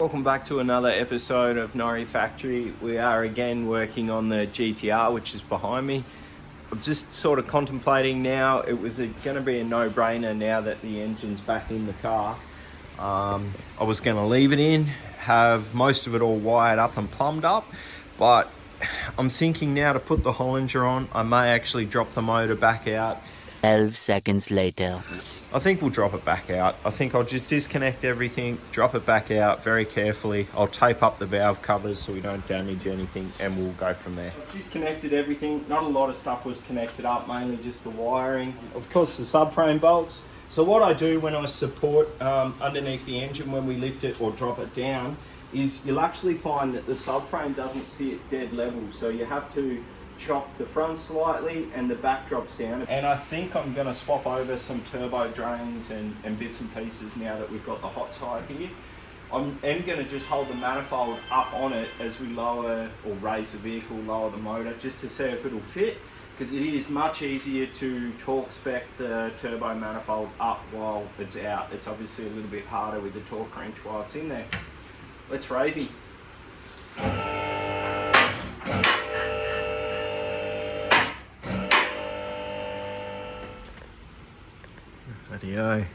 Welcome back to another episode of Norrie Factory. We are again working on the GTR, which is behind me. I'm just sort of contemplating now, it was going to be a no-brainer now that the engine's back in the car. I was going to leave it in, have most of it all wired up and plumbed up, but I'm thinking now to put the Hollinger on. I may actually drop the motor back out. 12 seconds later. I think we'll drop it back out. I think I'll just disconnect everything, drop it back out very carefully. I'll tape up the valve covers so we don't damage anything, and we'll go from there. I've disconnected everything. Not a lot of stuff was connected up, mainly just the wiring. Of course, the subframe bolts. So what I do when I support underneath the engine when we lift it or drop it down is you'll actually find that the subframe doesn't sit dead level. So you have to chop the front slightly and the back drops down. And I think I'm going to swap over some turbo drains and bits and pieces now that we've got the hot side here. I'm going to just hold the manifold up on it as we lower or raise the vehicle, lower the motor, just to see if it'll fit, because it is much easier to torque spec the turbo manifold up while it's out. It's obviously a little bit harder with the torque wrench while it's in there. Let's raise him. Video.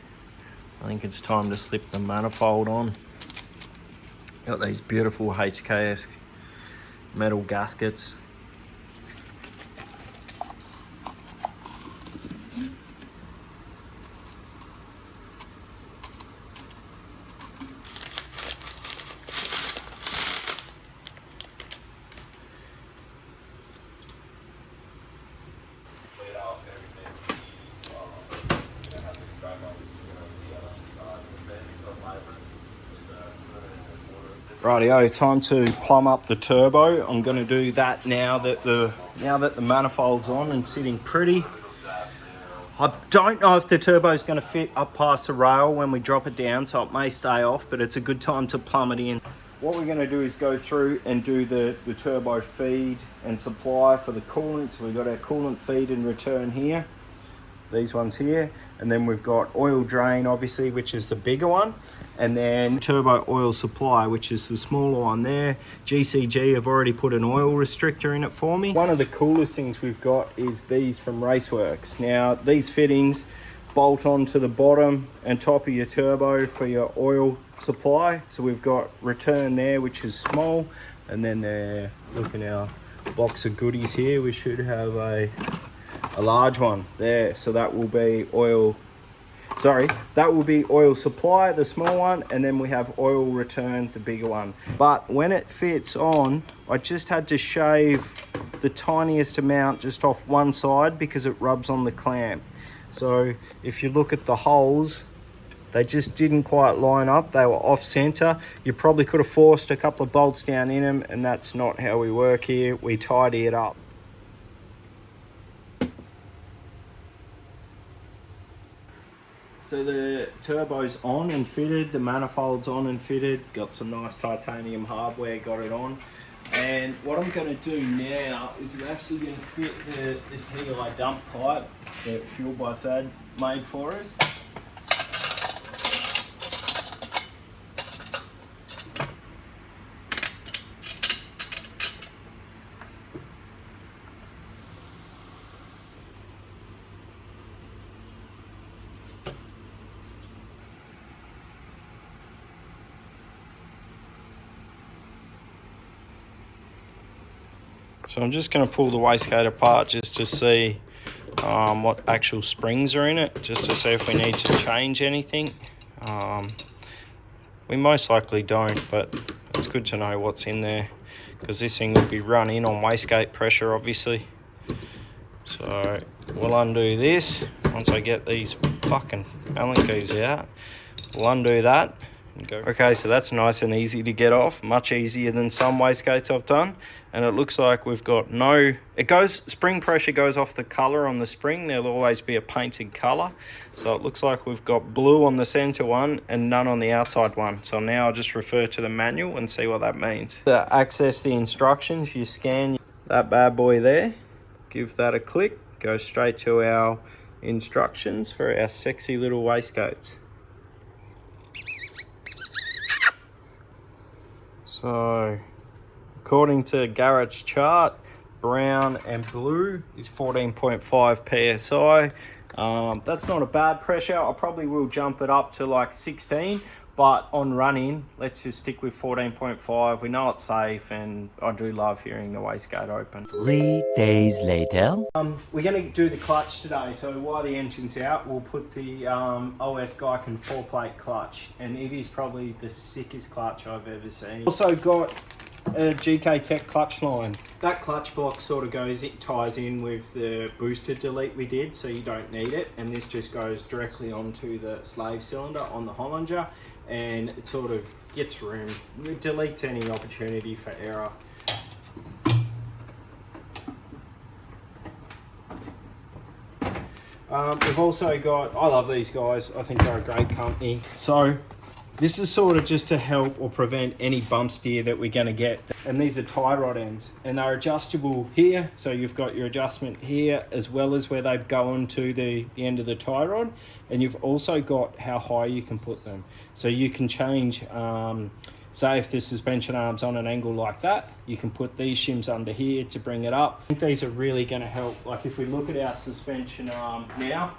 I think it's time to slip the manifold on. Got these beautiful HKS metal gaskets. Rightio, time to plumb up the turbo. I'm going to do that now that the manifold's on and sitting pretty. I don't know if the turbo is going to fit up past the rail when we drop it down, so it may stay off, but it's a good time to plumb it in. What we're going to do is go through and do the turbo feed and supply for the coolant. So we've got our coolant feed and return here, these ones here, and then we've got oil drain, obviously, which is the bigger one, and then turbo oil supply, which is the smaller one there. GCG have already put an oil restrictor in it for me. One of the coolest things we've got is these from Raceworks. Now, these fittings bolt onto the bottom and top of your turbo for your oil supply. So we've got return there, which is small, and then there, look at our box of goodies here. We should have a large one there, so that will be oil supply, the small one, and then we have oil return, the bigger one. But when it fits on, I just had to shave the tiniest amount just off one side because it rubs on the clamp. So if you look at the holes, they just didn't quite line up. They were off center. You probably could have forced a couple of bolts down in them, and that's not how we work here. We tidy it up. So the turbo's on and fitted, the manifold's on and fitted, got some nice titanium hardware, got it on. And what I'm going to do now is we're actually going to fit the TI dump pipe that Fuel by Thad made for us. So I'm just going to pull the wastegate apart just to see what actual springs are in it, just to see if we need to change anything. We most likely don't, but it's good to know what's in there, because this thing will be run in on wastegate pressure, obviously. So we'll undo this. Once I get these fucking Allen keys out, we'll undo that. Okay, so that's nice and easy to get off, much easier than some wastegates I've done. And it looks like we've got spring pressure goes off the colour on the spring. There'll always be a painted colour. So it looks like we've got blue on the centre one and none on the outside one. So now I'll just refer to the manual and see what that means. To access the instructions, you scan that bad boy there, give that a click, go straight to our instructions for our sexy little wastegates. So, according to Garrett's chart, brown and blue is 14.5 psi. That's not a bad pressure. I probably will jump it up to like 16, but on running, let's just stick with 14.5. We know it's safe, and I do love hearing the wastegate open. 3 days later. We're going to do the clutch today, so while the engine's out, we'll put the OS Geiken 4-plate clutch, and it is probably the sickest clutch I've ever seen. Also got a GK Tech clutch line. That clutch block sort of ties in with the booster delete we did, so you don't need it, and this just goes directly onto the slave cylinder on the Hollinger, and it sort of gets room. It deletes any opportunity for error. We've also got, I love these guys, I think they're a great company. So this is sort of just to help or prevent any bump steer that we're going to get. And these are tie rod ends, and they're adjustable here. So you've got your adjustment here, as well as where they go onto the end of the tie rod. And you've also got how high you can put them. So you can change, say if the suspension arm's on an angle like that, you can put these shims under here to bring it up. I think these are really going to help. Like if we look at our suspension arm now,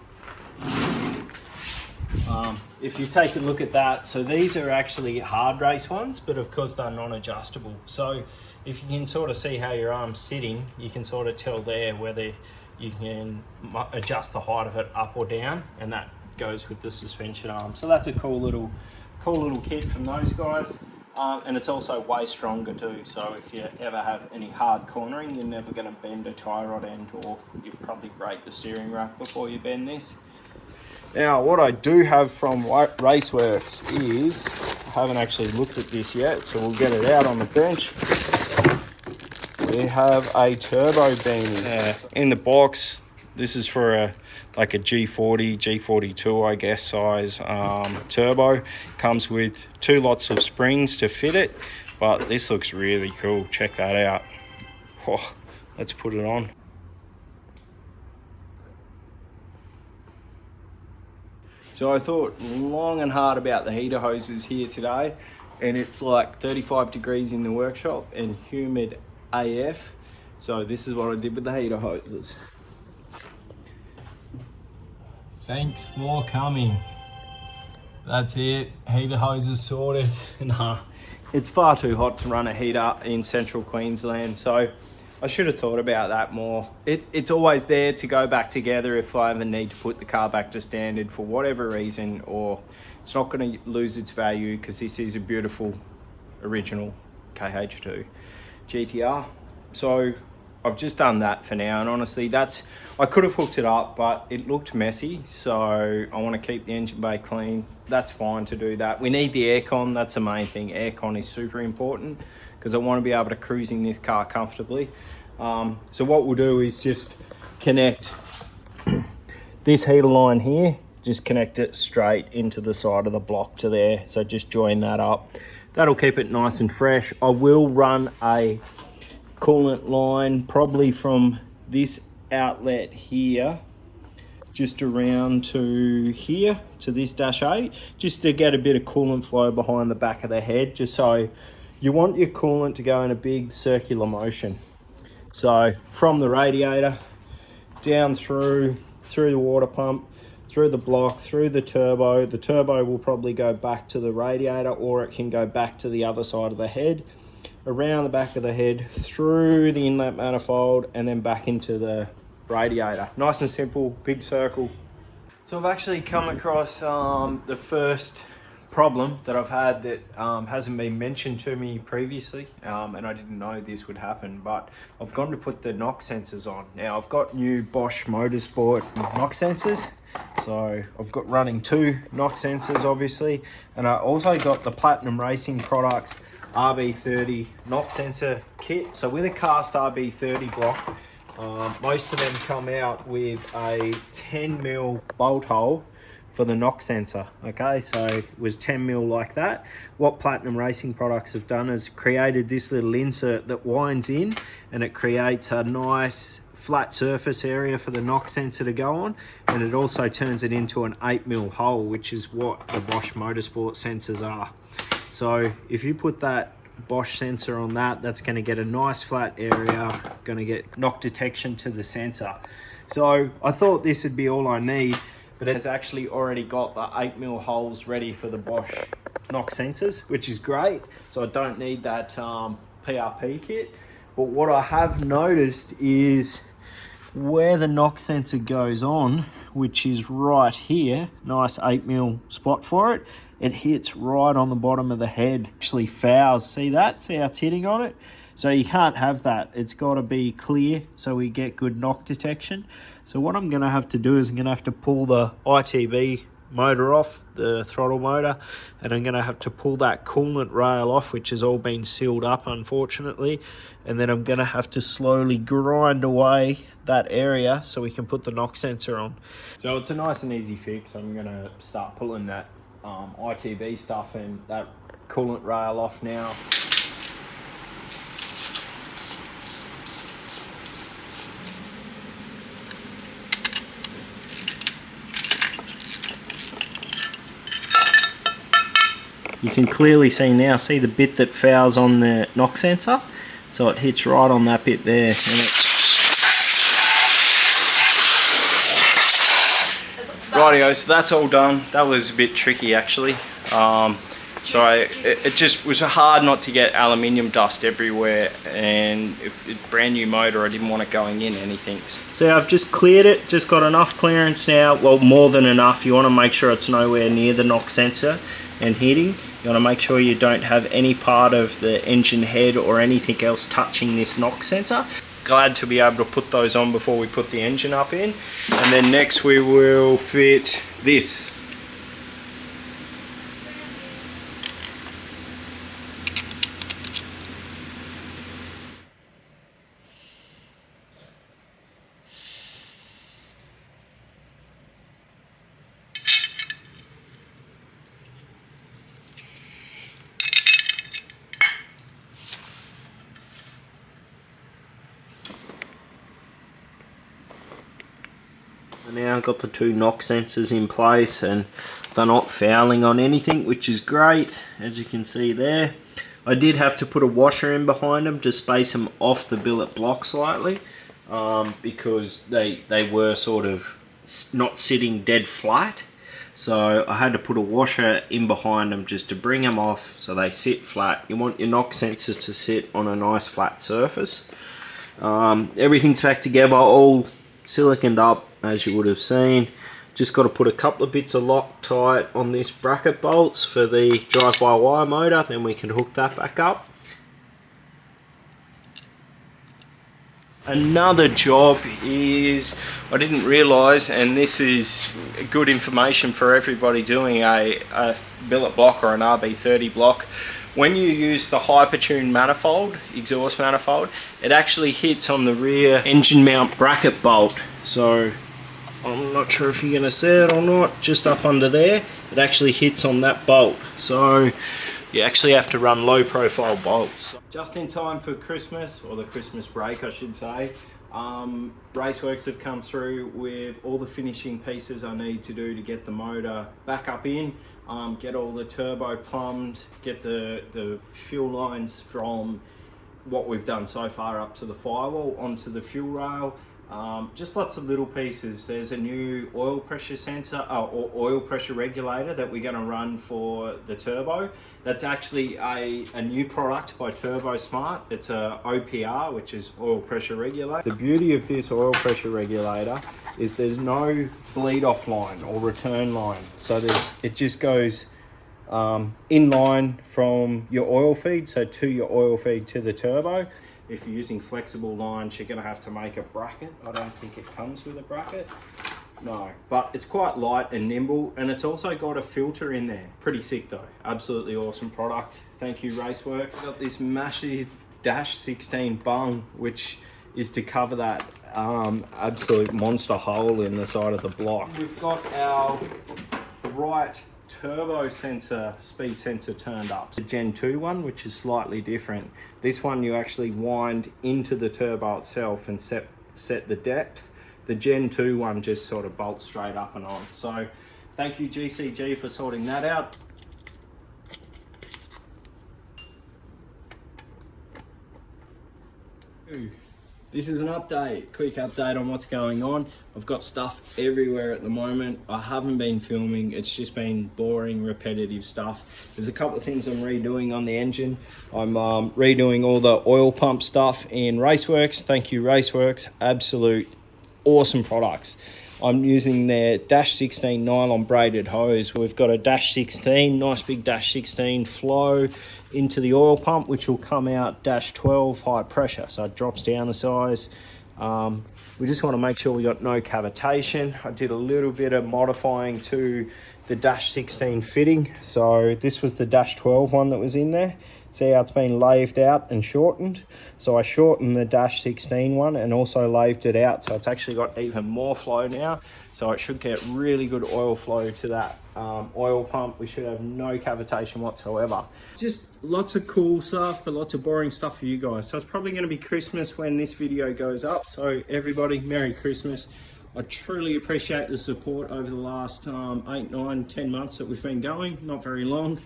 if you take a look at that, so these are actually hard race ones, but of course they're non-adjustable. So if you can sort of see how your arm's sitting, you can sort of tell there whether you can adjust the height of it up or down, and that goes with the suspension arm. So that's a cool little kit from those guys. And it's also way stronger too, so if you ever have any hard cornering, you're never going to bend a tie rod end, or you probably break the steering rack before you bend this. Now, what I do have from Raceworks is, I haven't actually looked at this yet, so we'll get it out on the bench. We have a turbo beanie in the box. This is for a G40, G42, I guess, size turbo. Comes with 2 lots of springs to fit it, but this looks really cool. Check that out. Oh, let's put it on. So I thought long and hard about the heater hoses here today, and it's like 35 degrees in the workshop and humid AF. So this is what I did with the heater hoses. Thanks for coming. That's it, heater hoses sorted. Nah, it's far too hot to run a heater in central Queensland, so I should have thought about that more. It's always there to go back together if I ever need to put the car back to standard for whatever reason, or it's not going to lose its value because this is a beautiful original KH2 GTR. So I've just done that for now, and honestly I could have hooked it up, but it looked messy, so I want to keep the engine bay clean. That's fine to do that. We need the aircon, that's the main thing. Aircon is super important because I want to be able to cruise in this car comfortably. So what we'll do is just connect this heater line here, just connect it straight into the side of the block to there. So just join that up. That'll keep it nice and fresh. I will run a coolant line probably from this outlet here just around to here to this -8, just to get a bit of coolant flow behind the back of the head, just so you want your coolant to go in a big circular motion. So from the radiator down through the water pump, through the block, through the turbo. The turbo will probably go back to the radiator, or it can go back to the other side of the head, around the back of the head, through the inlet manifold, and then back into the radiator. Nice and simple, big circle. So I've actually come across the first problem that I've had that hasn't been mentioned to me previously, and I didn't know this would happen, but I've gone to put the NOx sensors on. Now I've got new Bosch Motorsport NOx sensors, so I've got running 2 NOx sensors obviously, and I also got the Platinum Racing Products RB30 NOx sensor kit. So with a cast RB30 block, most of them come out with a 10mm bolt hole for the NOx sensor. Okay, so it was 10mm like that. What Platinum Racing Products have done is created this little insert that winds in, and it creates a nice flat surface area for the NOx sensor to go on, and it also turns it into an 8mm hole, which is what the Bosch Motorsport sensors are. So if you put that Bosch sensor on that. That's going to get a nice flat area, going to get knock detection to the sensor. So I thought this would be all I need, but it's actually already got the 8mm holes ready for the Bosch knock sensors, which is great. So I don't need that PRP kit. But what I have noticed is where the knock sensor goes on, which is right here, nice 8mm spot for it, it hits right on the bottom of the head, actually fouls. See that? See how it's hitting on it? So you can't have that. It's got to be clear so we get good knock detection. So what I'm going to have to do is I'm going to have to pull the ITB motor off, the throttle motor, and I'm going to have to pull that coolant rail off, which has all been sealed up unfortunately, and then I'm going to have to slowly grind away that area so we can put the knock sensor on. So it's a nice and easy fix. I'm going to start pulling that ITB stuff and that coolant rail off now. You can clearly see now, see the bit that fouls on the knock sensor? So it hits right on that bit there. And rightio, so that's all done. That was a bit tricky actually. It just was hard not to get aluminium dust everywhere, and if it's brand new motor, I didn't want it going in anything. So I've just cleared it, just got enough clearance now, well more than enough. You want to make sure it's nowhere near the knock sensor and hitting. You want to make sure you don't have any part of the engine head or anything else touching this knock sensor. Glad to be able to put those on before we put the engine up in. And then next we will fit this. Now I've got the two knock sensors in place and they're not fouling on anything, which is great, as you can see there. I did have to put a washer in behind them to space them off the billet block slightly, because they were sort of not sitting dead flat. So I had to put a washer in behind them just to bring them off so they sit flat. You want your knock sensors to sit on a nice flat surface. Everything's back together, all siliconed up, as you would have seen. Just got to put a couple of bits of Loctite on this bracket bolts for the drive-by-wire motor, then we can hook that back up. Another job is, I didn't realise, and this is good information for everybody doing a billet block or an RB30 block. When you use the Hypertune manifold, exhaust manifold, it actually hits on the rear engine mount bracket bolt. So I'm not sure if you're going to see it or not, just up under there, it actually hits on that bolt. So you actually have to run low profile bolts. Just in time for Christmas, or the Christmas break I should say, Raceworks have come through with all the finishing pieces I need to do to get the motor back up in, get all the turbo plumbed, get the fuel lines from what we've done so far up to the firewall onto the fuel rail. Just lots of little pieces. There's a new oil pressure sensor or oil pressure regulator that we're going to run for the turbo. That's actually a new product by Turbo Smart. It's a OPR, which is oil pressure regulator. The beauty of this oil pressure regulator is there's no bleed off line or return line. So it just goes in line from your oil feed, so to your oil feed to the turbo. If you're using flexible lines, you're going to have to make a bracket. I don't think it comes with a bracket. No, but it's quite light and nimble, and it's also got a filter in there. Pretty sick though. Absolutely awesome product. Thank you, Raceworks. Got this massive Dash 16 bung, which is to cover that absolute monster hole in the side of the block. We've got our right turbo sensor, speed sensor turned up. The Gen 2 one, which is slightly different. This one you actually wind into the turbo itself and set the depth. The Gen 2 one just sort of bolts straight up and on. So thank you GCG for sorting that out. This is an update, quick update on what's going on. I've got stuff everywhere at the moment. I haven't been filming, it's just been boring, repetitive stuff. There's a couple of things I'm redoing on the engine. I'm redoing all the oil pump stuff in Raceworks. Thank you, Raceworks. Absolute awesome products. I'm using their Dash 16 nylon braided hose. We've got a Dash 16, nice big Dash 16 flow into the oil pump, which will come out Dash 12 high pressure, so it drops down the size. We just want to make sure we got no cavitation. I did a little bit of modifying to the Dash 16 fitting. So this was the Dash 12 one that was in there. See how it's been laved out and shortened. So I shortened the Dash 16 one and also laved it out. So it's actually got even more flow now. So it should get really good oil flow to that oil pump. We should have no cavitation whatsoever. Just lots of cool stuff, but lots of boring stuff for you guys. So it's probably going to be Christmas when this video goes up. So everybody, Merry Christmas. I truly appreciate the support over the last 8, 9, 10 months that we've been going. Not very long.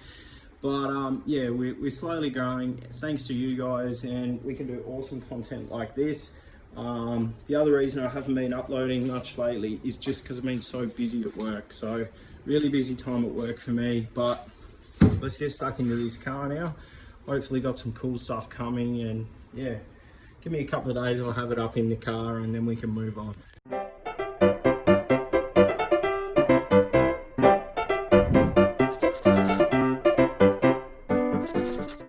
But yeah, we're slowly growing thanks to you guys, and we can do awesome content like this. The other reason I haven't been uploading much lately is just because I've been so busy at work. So really busy time at work for me, but let's get stuck into this car now. Hopefully got some cool stuff coming, and yeah, give me a couple of days, I'll have it up in the car and then we can move on.